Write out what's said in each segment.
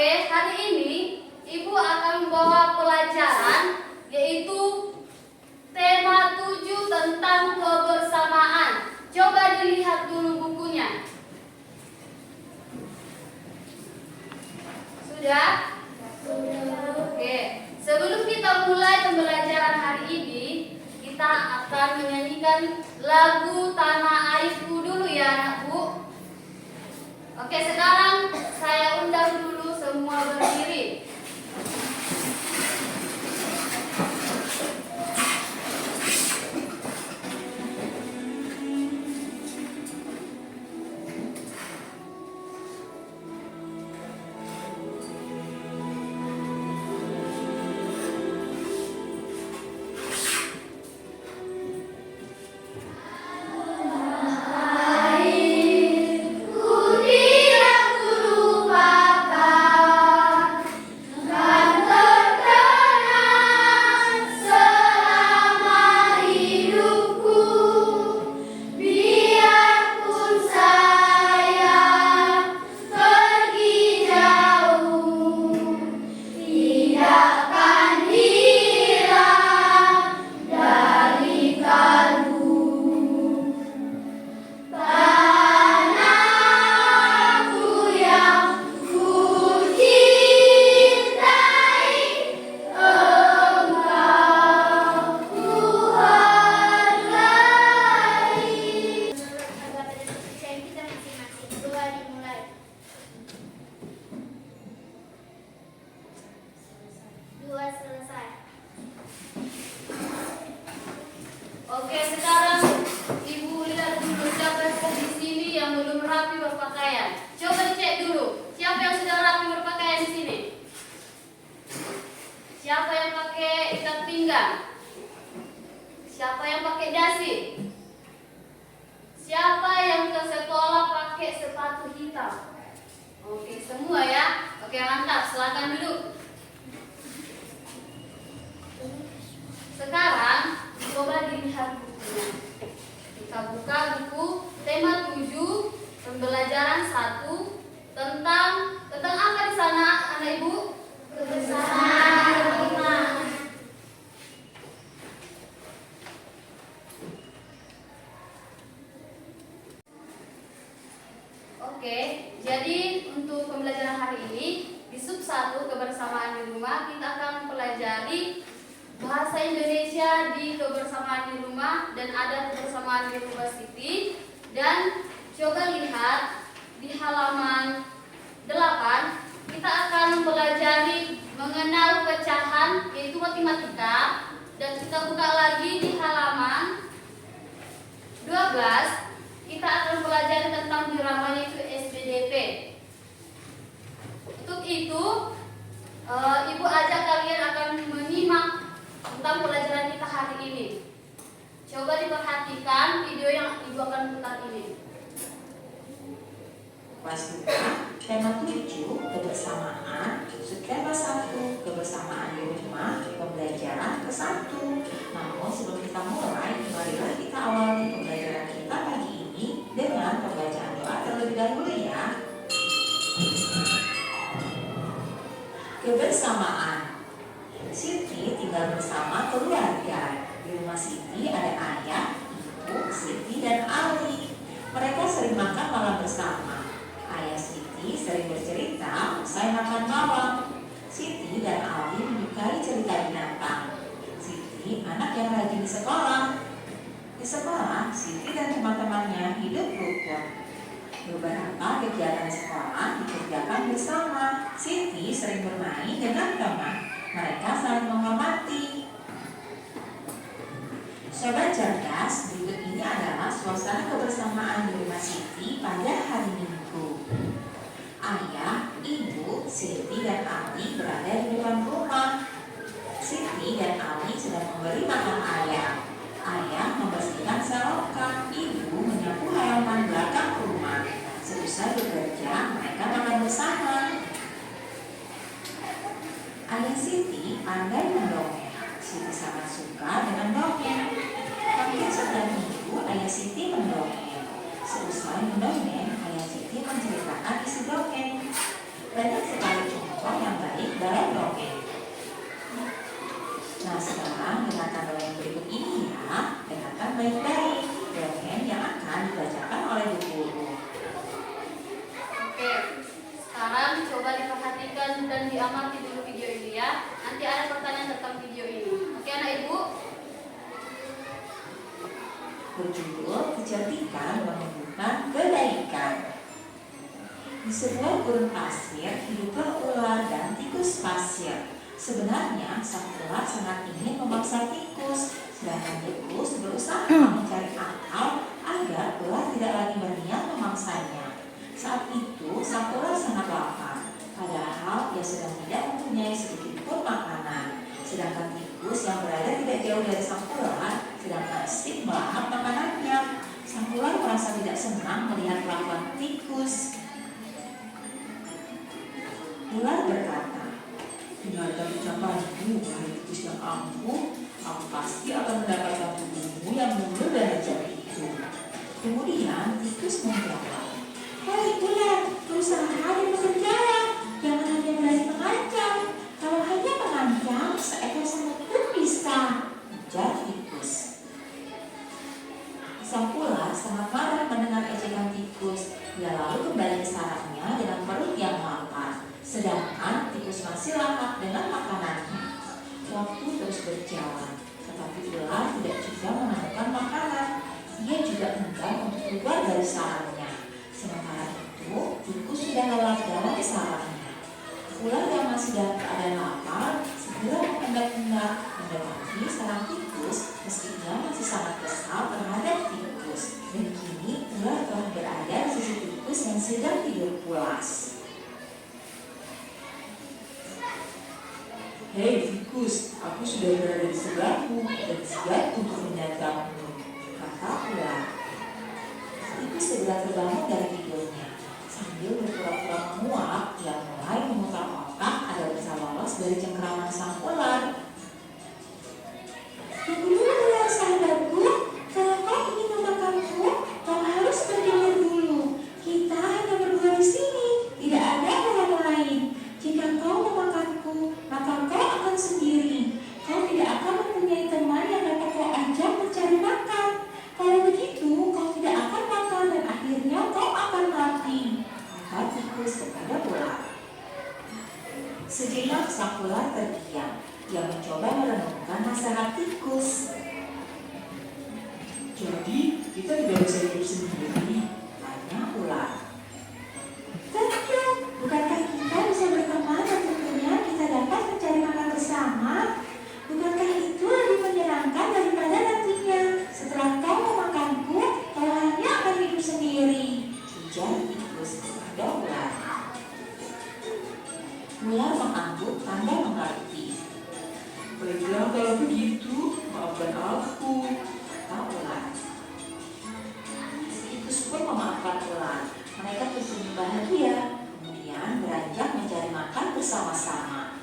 Oke, hari ini Ibu akan membawa pelajaran yaitu tema 7 tentang kebersamaan. Coba dilihat dulu bukunya. Sudah? Oke, sebelum kita mulai pembelajaran hari ini, kita akan menyanyikan lagu Tanah Airku dulu ya anak-bu. Oke, sekarang saya undang dulu semua berdiri. Oke, sekarang Ibu lihat dulu siapa di sini yang belum rapi berpakaian. Coba cek dulu, siapa yang sudah rapi berpakaian di sini? Siapa yang pakai ikat pinggang? Siapa yang pakai dasi? Siapa yang ke sekolah pakai sepatu hitam? Oke, semua ya. Oke, mantap. Silakan duduk. Sekarang coba dilihat bukunya. Kita buka buku tema 7 pembelajaran 1 tentang apa di sana anak ibu? Kebersamaan. Oke, jadi untuk pembelajaran hari ini di sub 1 kebersamaan di rumah kita akan mempelajari bahasa Indonesia di kebersamaan di rumah dan ada kebersamaan di rumah Siti. Dan coba lihat di halaman 8 kita akan mempelajari mengenal pecahan yaitu matematika, dan kita buka lagi di halaman 12 kita akan mempelajari tentang birama yaitu SPDP. Untuk itu Ibu ajak kalian akan menyimak tentang pelajaran kita hari ini. Coba diperhatikan video yang Ibu akan putar ini. Kelas 2, tema 7, kebersamaan, subtema 1, kebersamaan di rumah, pembelajaran ke-1. Namun sebelum kita mulai, marilah kita awali pembelajaran kita pagi ini dengan pembacaan doa terlebih dahulu ya. Kebersamaan. Siti tinggal bersama keluarga. Di rumah Siti ada ayah, ibu, Siti, dan Ali. Mereka sering makan malam bersama. Ayah Siti sering bercerita usai makan malam. Siti dan Ali menyukai cerita binatang. Siti anak yang rajin di sekolah. Di sekolah, Siti dan teman-temannya hidup rukun. Beberapa kegiatan sekolah dikerjakan bersama. Siti sering bermain dengan teman. Mereka saling menghormati. Sobat cerdas, berikut ini adalah suasana kebersamaan di rumah Siti pada hari Minggu. Ayah, ibu, Siti, dan Ali berada di depan rumah. Siti dan Ali sedang memberi makan ayam. Ayah membersihkan selokan, ibu menyapu halaman belakang rumah. Seusai bekerja, mereka makan bersama. Ayah Siti pandai mendongeng. Siti sangat suka dengan dongeng. Hampir setiap minggu Ayah Siti mendongeng. Seusai mendongeng, Ayah Siti menceritakan isi dongeng. Banyak sekali contoh baik-baik dongeng yang akan dibacakan oleh Bu Guru. Oke, sekarang coba diperhatikan dan diamati dulu video ini ya. Nanti ada pertanyaan tentang video ini. Oke anak ibu? Berjudul Kecerdikan Menumbuhkan Kebaikan. Di sebuah gurun pasir hiduplah ular dan tikus pasir. Sebenarnya sang ular sangat ingin memaksa tikus, sedangkan tikus berusaha mencari akal agar ular tidak lagi berniat memangsanya. Saat itu sang ular sangat lapar, padahal ia sedang tidak mempunyai sedikit pun makanan. Sedangkan tikus yang berada tidak jauh dari sang ular sedang asik melahap makanannya. Sang ular merasa tidak senang melihat kelakuan tikus. Ular berkata, "Dengarkan ucapanku, wahai tikus yang ampuh, aku pasti akan mendapatkan tubuhmu yang mulus dan lezat itu." Kemudian tikus menjawab, "Hei ular, berusaha dan bekerjalah, jangan hanya berani mengancam. Kalau hanya mengancam, seekor semut pun bisa," ujar tikus. Sang ular sangat marah mendengar ejekan tikus. Dia lalu kembali ke sarangnya dengan perut yang lapar. Sedangkan tikus masih lahap dengan makanannya. Waktu terus berjalan, tetapi ular tidak juga menemukan makanan. Ia juga enggan untuk keluar dari sarangnya. Sementara itu, tikus sudah lelap dalam sarangnya. Ular yang masih dalam keadaan lapar segera mengendap-endap mendekati sarang tikus, meski ia masih sangat kesal terhadap tikus. Dan kini ular telah berada di sisi tikus yang sedang tidur pulas. "Hei tikus, aku sudah berada di sebelahmu dan siap untuk menyantapmu," kata ular. Tikus segera terbangun dari tidurnya. Sambil berpura-pura menguap, ia mulai memutar otak agar bisa lolos dari cengkeraman sang ular. "Tunggu dulu ular sahabatku, kalau kau ingin memakanku, kau harus berdengar dulu. Kita hanya berdua di sini, tidak ada orang lain. Jika kau memakanku, maka kau akan sendiri. Kau tidak akan mempunyai teman yang dapat kau ajak mencari makan. Kalau begitu, kau tidak akan makan dan akhirnya kau akan mati," kata tikus kepada ular. Sejenak sang ular terdiam. Ia mencoba merenungkan nasihat tikus. "Jadi, kita tidak bisa hidup sendiri?" tanya ular. "Tentu, bukankah kita bisa berteman dan tentunya kita dapat mencari makan bersama? Bukankah itu lebih menyenangkan daripada nantinya setelah kau memakanku, kau hanya akan hidup sendiri?" ujar tikus kepada ular. Ular mengangguk tanda mengerti. "Baiklah kalau begitu, maafkan aku," kata ular. Tikus pun memaafkan ular. Mereka tersenyum bahagia, kemudian beranjak mencari makan bersama-sama.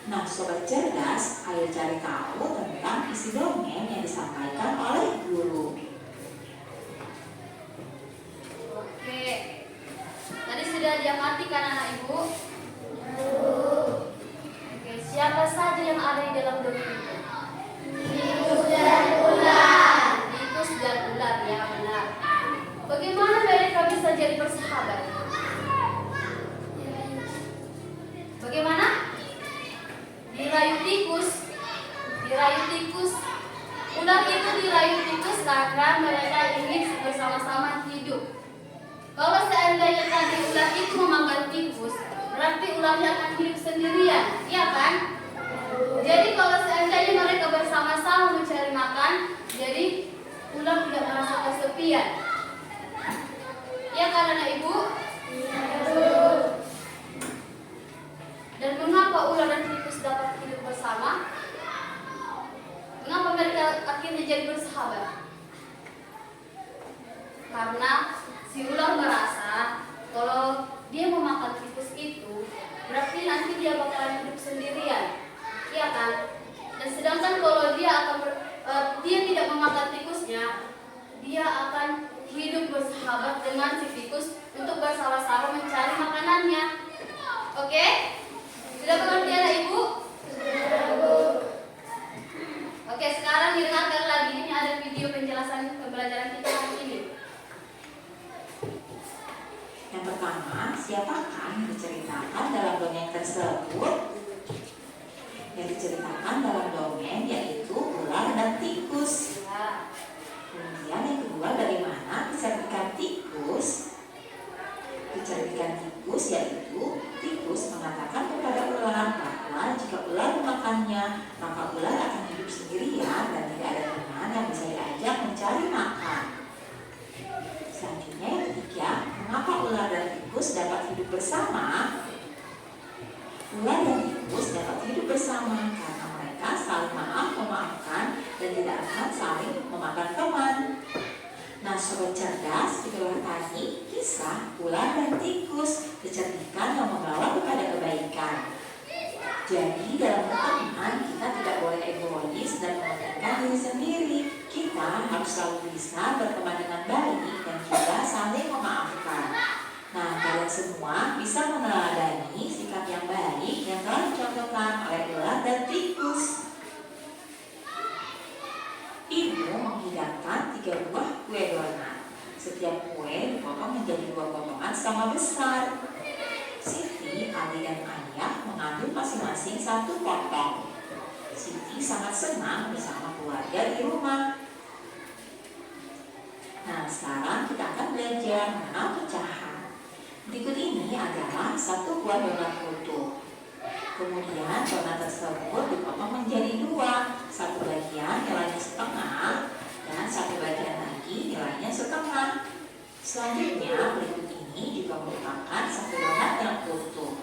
Nah, sobat cerdas, ayo cari tahu tentang isi dongeng yang disampaikan oleh guru. Oke. Tadi sudah diamati kan anak ibu? Oke, siapa saja yang ada di dalam dongeng itu? Tikus dan ular. Tikus dan ular, ya benar. Bagaimana mereka bisa jadi bersahabat? Bagaimana? Dirayu tikus. Ular itu dirayu tikus karena mereka ingin bersama-sama hidup. Kalau seandainya tadi ular itu memakan tikus, berarti ularnya akan hidup sendirian, iya kan? Jadi kalau seandainya mereka bersama-sama mencari makan, jadi ular tidak merasa kesepian. Ya kan anak ibu? Dan mengapa ular dan tikus dapat hidup bersama? Mengapa mereka akhirnya jadi bersahabat? Karena si ular merasa kalau dia memakan tikus itu, berarti nanti dia bakalan hidup sendirian, iya kan? Dan sedangkan kalau dia tidak memakan tikusnya, dia akan hidup bersahabat dengan si tikus untuk bersama-sama mencari makanannya. Oke? Sudah mengerti anak ibu? Sudah, Bu. Oke, sekarang didengarkan siapakah yang diceritakan dalam dongeng tersebut? Yang diceritakan dalam dongeng yaitu ular dan tikus. Ya. Kemudian yang kedua, bagaimana diceritakan tikus? Diceritakan tikus yaitu tikus mengatakan kepada ular bahwa jika ular memakannya, maka ular akan hidup sendirian dan tidak ada teman yang bisa diajak mencari makan. Selanjutnya yang ketiga, mengapa ular dan tikus dapat hidup bersama? Ular dan tikus dapat hidup bersama karena mereka saling memaafkan dan tidak akan saling memakan teman. Nah, sobat cerdas, itulah tadi kisah ular dan tikus, kecerdikan yang membawa kepada kebaikan. Jadi dalam berteman kita tidak boleh egois dan mementingkan diri sendiri. Kita harus selalu bisa berteman dengan baik dan juga saling memaafkan. Nah, kalian semua bisa meneladani sikap yang baik yang telah dicontohkan oleh ular dan tikus. Ibu menghidangkan 3 buah kue donat. Setiap kue dipotong menjadi 2 potongan sama besar. Siti, Ali, dan Ayah mengambil masing-masing 1 potong. Siti sangat senang bersama keluarga di rumah. Nah, sekarang kita akan belajar mengenal pecahan. Berikut ini adalah 1 buah donat utuh. Kemudian donat tersebut dipotong menjadi 2, 1 bagian nilainya setengah dan 1 bagian lagi nilainya setengah. Selanjutnya berikut ini juga merupakan 1 donat yang utuh.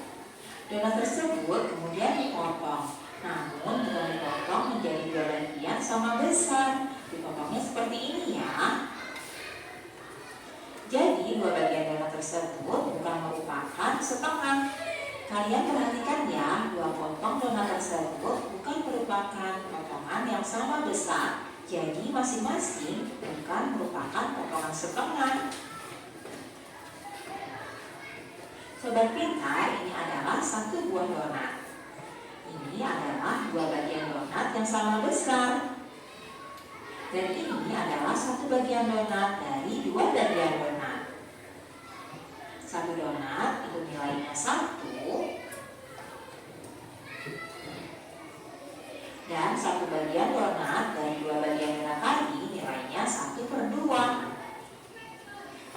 Donat tersebut kemudian dipotong, namun bukan dipotong menjadi 2 bagian sama besar. Dipotongnya seperti ini ya. Jadi 2 bagian donat tersebut bukan merupakan setengah. Kalian perhatikan ya, 2 potong donat tersebut bukan merupakan potongan yang sama besar. Jadi masing-masing bukan merupakan potongan setengah. Sobat pintar, ini adalah 1 buah donat. Ini adalah 2 bagian donat yang sama besar. Dan ini adalah 1 bagian donat dari 2 bagian donat. 1 donat itu nilainya 1 dan 1 bagian donat dari 2 bagian donat tadi nilainya 1/2.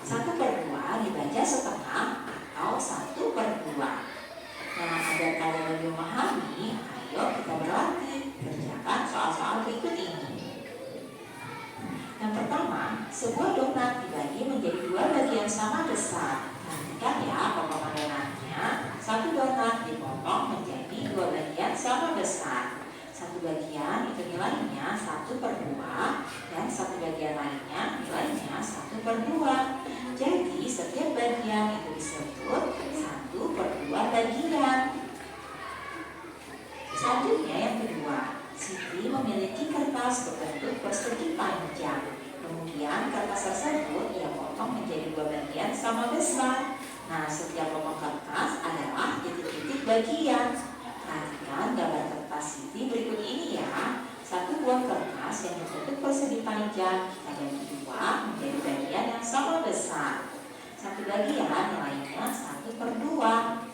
1/2 dibaca setengah atau 1/2. Nah, agar kalian lebih memahami, ayo kita berlatih kerjakan soal-soal berikut ini. Yang pertama, sebuah donat dibagi menjadi 2 bagian sama besar. Perhatikan ya potongan donatnya. 1 donat dipotong menjadi 2 bagian sama besar. 1 bagian itu nilainya 1/2 dan 1 bagian lainnya nilainya 1/2. Jadi setiap bagian itu disebut 1/2 bagian. Selanjutnya yang kedua, Siti memiliki kertas berbentuk persegi panjang. Kemudian kertas tersebut ia potong menjadi 2 bagian sama besar. Nah, setiap potong kertas adalah titik-titik bagian. Perhatikan gambar kertas Siti berikut ini ya. 1 buah kertas yang berbentuk persegi panjang kita bagi 2 menjadi bagian yang sama besar. 1 bagian nilainya 1/2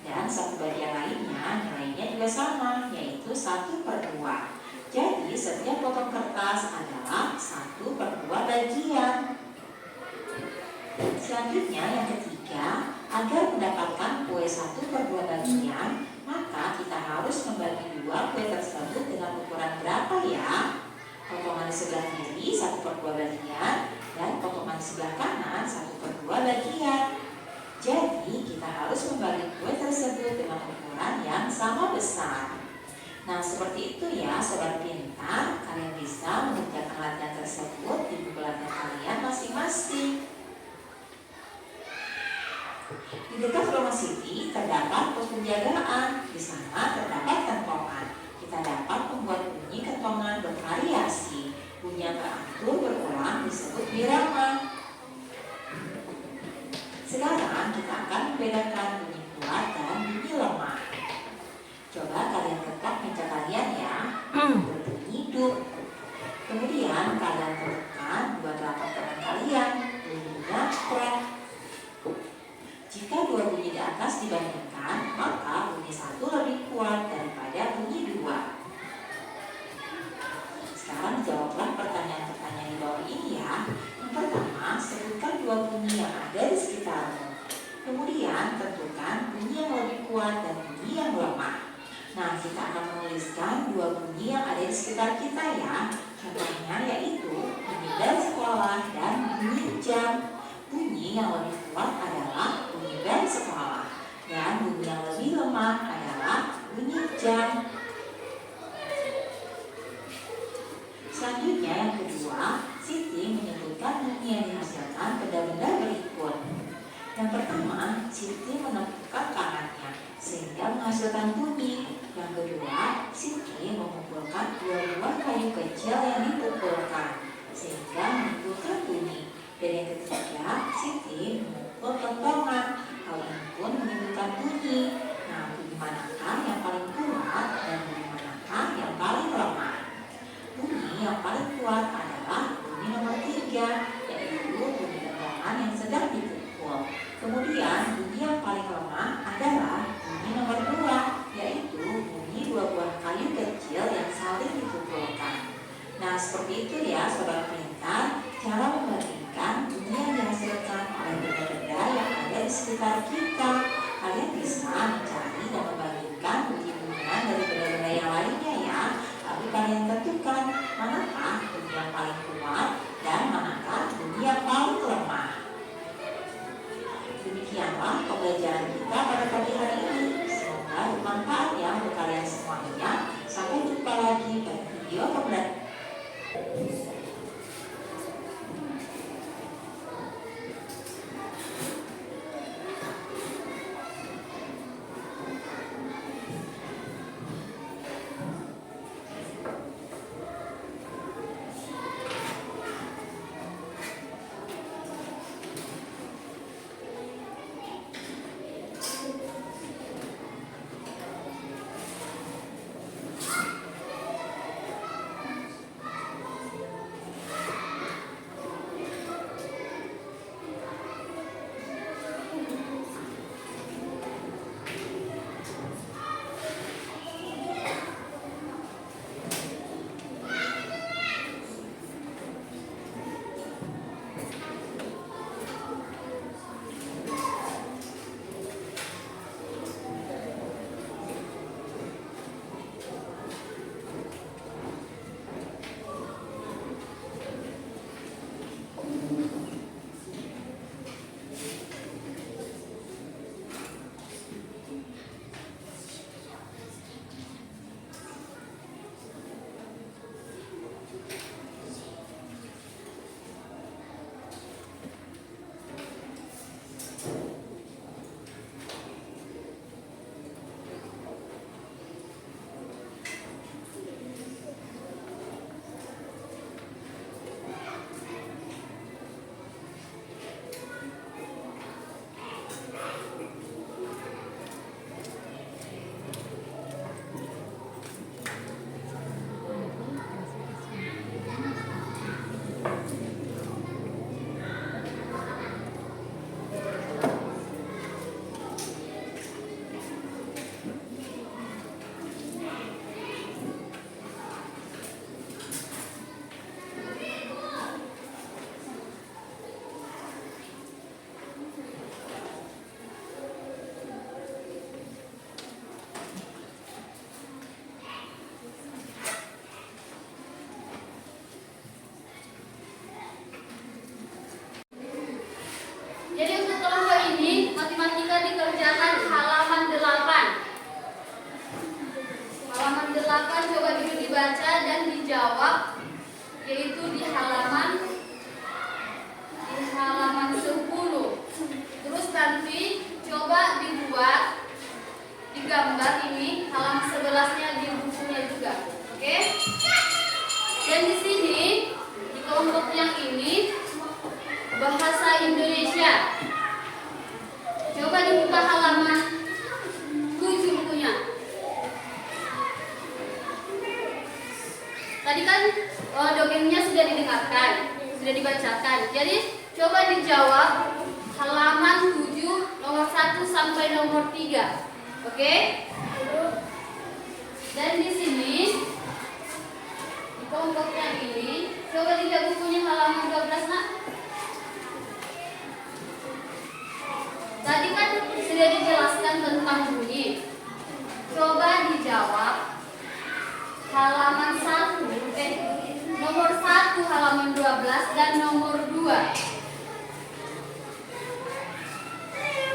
dan 1 bagian lainnya nilainya juga sama, yaitu 1/2. Jadi setiap potong kertas adalah 1/2 bagian. Selanjutnya yang ketiga, agar mendapatkan kue 1/2 bagian, maka kita harus membagi 2 kue tersebut dengan ukuran berapa ya? Potongan di sebelah kiri 1/2 bagian dan potongan di sebelah kanan 1/2 bagian. Jadi kita harus membagi kue tersebut dengan ukuran yang sama besar. Nah, seperti itu ya sobat pintar. Kalian bisa mengerjakan latihan tersebut di buku latihan kalian masing-masing. Di dekat rumah Siti terdapat pos penjagaan. Di sana terdapat kentongan. Kita dapat membuat bunyi kentongan bervariasi. Bunyi yang teratur berulang disebut birama. Sekarang kita akan membedakan bunyi kuat dan bunyi lemah. Coba kalian ketok meja kalian ya, berbunyi duk. Kemudian kalian tekan 2 telapak tangan kalian, bunyinya krek. Jika 2 bunyi di atas dibandingkan, maka bunyi 1 lebih kuat daripada bunyi 2. Sekarang jawablah pertanyaan-pertanyaan di bawah ini ya. Yang pertama, sebutkan 2 bunyi yang ada di sekitarmu. Kemudian tentukan bunyi yang lebih kuat dan bunyi yang lemah. Nah, kita akan menuliskan 2 bunyi yang ada di sekitar kita ya. Contohnya yaitu bunyi bel sekolah dan bunyi jam. Bunyi yang lebih kuat adalah bunyi bel sekolah dan bunyi yang lebih lemah adalah bunyi jam. Selanjutnya yang kedua, Siti menyebutkan bunyi yang dihasilkan benda-benda berikut. Yang pertama, Siti menepukkan tangannya sehingga menghasilkan bunyi. Yang kedua, Siti memukulkan 2 buah kayu kecil yang dipukulkan sehingga menimbulkan bunyi. Dan yang ketiga, Siti memukul kentongan. Hal ini pun menimbulkan bunyi. Nah, bunyi manakah yang paling kuat dan bunyi manakah yang paling lemah? Bunyi yang paling kuat adalah bunyi nomor 3, yaitu bunyi kentongan yang sedang dipukul. Kemudian bunyi yang paling lemah adalah bunyi nomor 2, yaitu bunyi 2 buah kayu kecil yang saling dipukulkan. Nah, seperti itu ya sobat pintar, cara membandingkan bunyi yang dihasilkan oleh benda-benda yang ada di sekitar kita. Kalian bisa mencari dan membandingkan bunyi-bunyian dari benda-benda yang lainnya ya. Lalu kalian tentukan manakah bunyi yang paling kuat dan manakah bunyi yang paling lemah. Demikianlah pembelajaran kita pada pagi hari ini. Semoga bermanfaat ya untuk kalian semuanya. Sampai jumpa lagi pada video pembelajaran. yaitu di halaman 10. Terus nanti coba dibuat digambar ini halaman 11-nya di bukunya juga. Oke? Dan di sini di kelompok yang ini bahasa Indonesia. Coba dibuka halaman 7 bukunya. Tadi kan dongengnya sudah didengarkan, sudah dibacakan. Jadi coba dijawab halaman 7 nomor 1 sampai nomor 3. Oke? Dan di sini di kelompok yang ini, coba lihat bukunya halaman 12, Nak. Tadi kan sudah dijelaskan tentang bunyi. Coba dijawab halaman 1, nomor 1 halaman 12 dan nomor 2.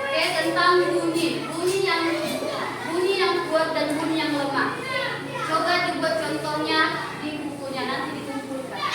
Oke, tentang bunyi yang kuat dan bunyi yang lemah. Coba dibuat contohnya di bukunya, nanti dikumpulkan.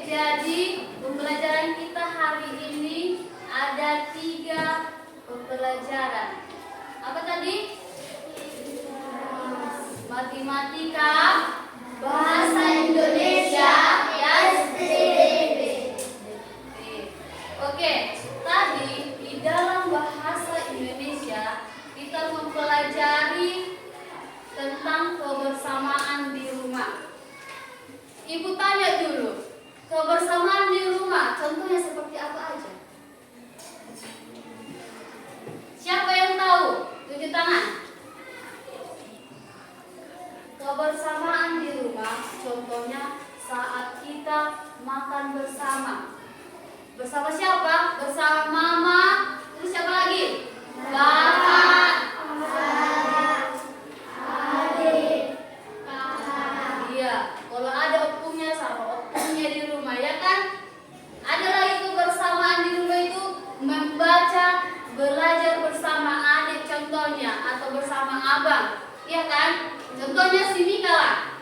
Jadi pembelajaran kita hari ini ada 3 pembelajaran. Apa tadi? Matematika, bahasa Indonesia, dan STDB. Oke, tadi di dalam bahasa Indonesia kita mempelajari tentang kebersamaan di rumah. Ibu tanya dulu, kebersamaan di rumah, contohnya seperti apa aja? Siapa yang tahu? Tunjuk tangan. Kebersamaan di rumah, contohnya saat kita makan bersama. Bersama siapa? Bersama mama. Terus siapa lagi? Bapak. Adik. Iya. Kalau ada opungnya sama opungnya di rumah, ya kan? Ada lagi kebersamaan di rumah itu membaca, belajar bersama adik contohnya, atau bersama abang, iya kan? Contohnya si Mika lah.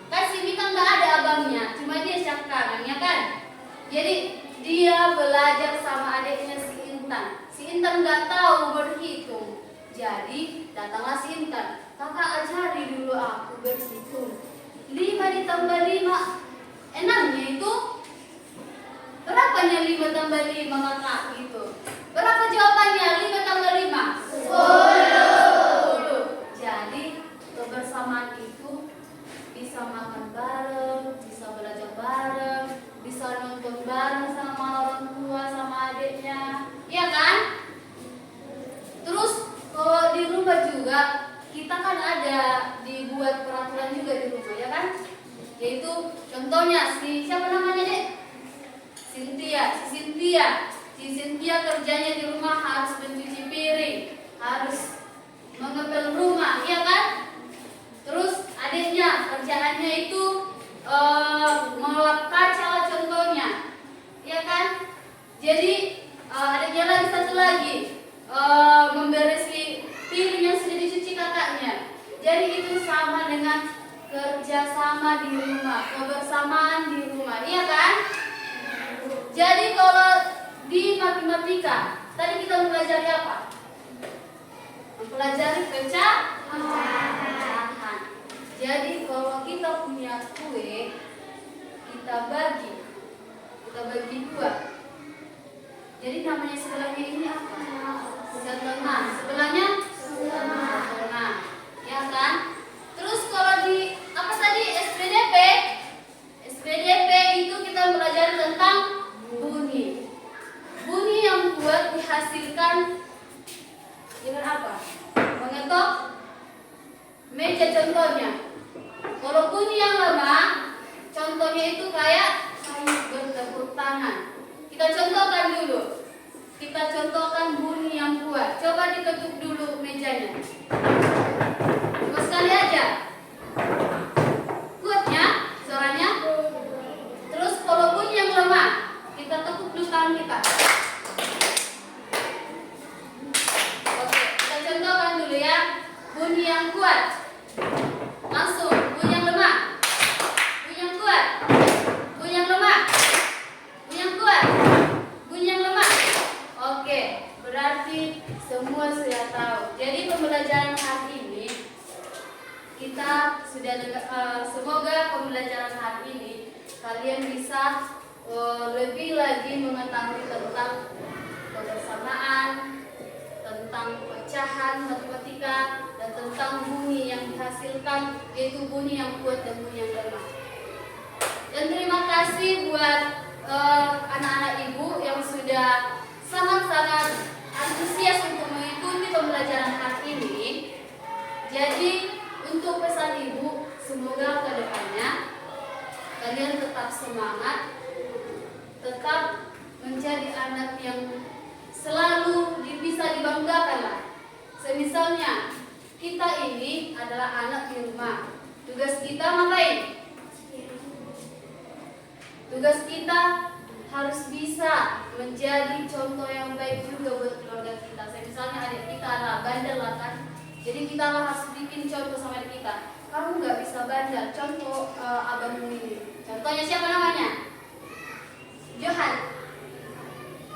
Kan si Mika nggak ada abangnya, cuma dia siap kanan, ya kan? Jadi dia belajar sama adiknya si Intan. Si Intan nggak tahu berhitung, jadi datanglah si Intan. Kakak ajari dulu aku berhitung. 5 ditambah 5, enaknya itu berapanya 5 tambah 5 kakak gitu? Berapa jawabannya 5 tambah 5? 10. Jadi kebersamaan itu bisa makan bareng, bisa belajar bareng, bisa nonton bareng sama orang tua, sama adiknya, iya kan? Terus kalau di rumah juga kita kan ada dibuat peraturan juga di rumah, ya kan? Yaitu contohnya siapa namanya dek? Si Cynthia kerjanya di rumah harus mencuci piring, harus mengepel rumah, iya kan? Terus adiknya kerjaannya itu mengelap kaca lah contohnya, iya kan? Jadi adiknya lagi satu lagi memberesi piring yang sudah dicuci kakaknya. Jadi itu sama dengan kerjasama di rumah, kebersamaan di rumah, iya kan? Jadi kalau di matematika tadi kita mempelajari apa? Mempelajari pecahan. Jadi kalau kita punya kue, kita bagi 2. Jadi namanya sebelahnya ini apa? Setengah. Sebelahnya setengah, ya kan? Terus kalau di apa tadi SPDP itu kita belajar tentang bunyi. Bunyi yang kuat dihasilkan dengan apa? Mengetok meja contohnya. Kalau bunyi yang lemah, contohnya itu kayak bertepuk tangan. Kita contohkan bunyi yang kuat. Coba diketuk dulu mejanya. Cuma sekali aja. Kuatnya suaranya. Terus kalau bunyi yang lemah, kita tekuk dulu tangan kita. Oke, kita contohkan dulu ya. Bunyi yang kuat. Langsung, bunyi yang lemah. Bunyi yang kuat. Bunyi yang lemah. Bunyi yang kuat. Bunyi yang lemah. Oke, berarti semua sudah tahu. Jadi pembelajaran hari ini kita sudah semoga pembelajaran hari ini kalian bisa lebih lagi mengetahui tentang kebersamaan, tentang pecahan matematika, dan tentang bunyi yang dihasilkan, yaitu bunyi yang kuat dan bunyi yang lemah. Dan terima kasih buat anak-anak ibu yang sudah sangat-sangat antusias untuk mengikuti pembelajaran hari ini. Jadi untuk pesan ibu, semoga ke depannya kalian tetap semangat, tetap menjadi anak yang selalu bisa dibanggakan lah. Semisalnya kita ini adalah anak di rumah, tugas kita ngapain? Tugas kita harus bisa menjadi contoh yang baik juga buat keluarga kita. Misalnya adik kita adalah bandel lah kan, jadi kita harus bikin contoh sama adik kita. Kamu nggak bisa bandel, contoh abangmu ini. Contohnya siapa namanya? Johan,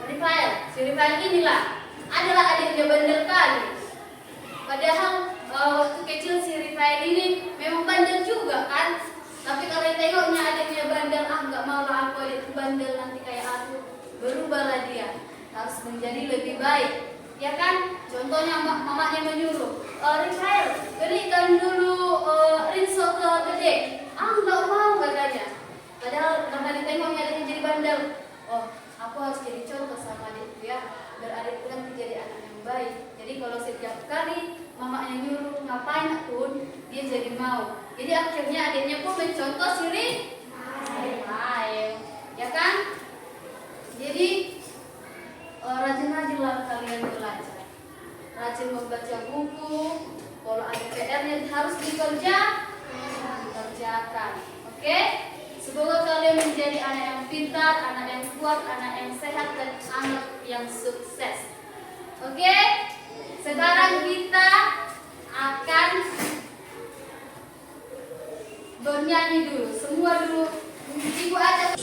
Rifael. Si Rifael inilah adalah adiknya bandel kali. Padahal waktu kecil si Rifael ini memang bandel juga kan. Tapi kalau tengoknya adiknya bandel, nggak mau lah aku adik bandel nanti kayak aku. Berubahlah dia, harus menjadi lebih baik, ya kan? Contohnya mamanya menyuruh, Rifael belikan dulu rinso ke gede. Nggak mau katanya. Padahal karena ditengoknya adiknya jadi bandel. Oh, aku harus jadi contoh sama adikku ya, biar adikku nanti jadi anak yang baik. Jadi kalau setiap kali mamanya nyuruh ngapain pun dia jadi mau. Jadi akhirnya adiknya pun mencontoh Siri. Ya kan? Jadi rajin-rajinlah kalian belajar. Rajin membaca buku. Kalau ada PR-nya harus dikerjakan. Oke? Semoga kalian menjadi anak yang pintar, anak yang kuat, anak yang sehat, dan anak yang sukses. Oke? Sekarang kita akan bernyanyi dulu. Semua dulu. Ibu aja.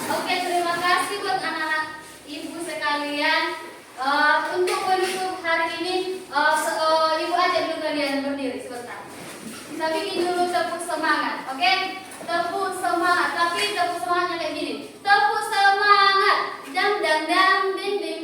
Oke, terima kasih buat anak-anak ibu sekalian. Untuk penutup hari ini, ibu ajak dulu kalian berdiri sebentar. Kita bikin dulu tepuk semangat, oke? Tepuk semangat, tapi tepuk semangatnya kayak gini. Tepuk semangat, dang dang dang, ding ding.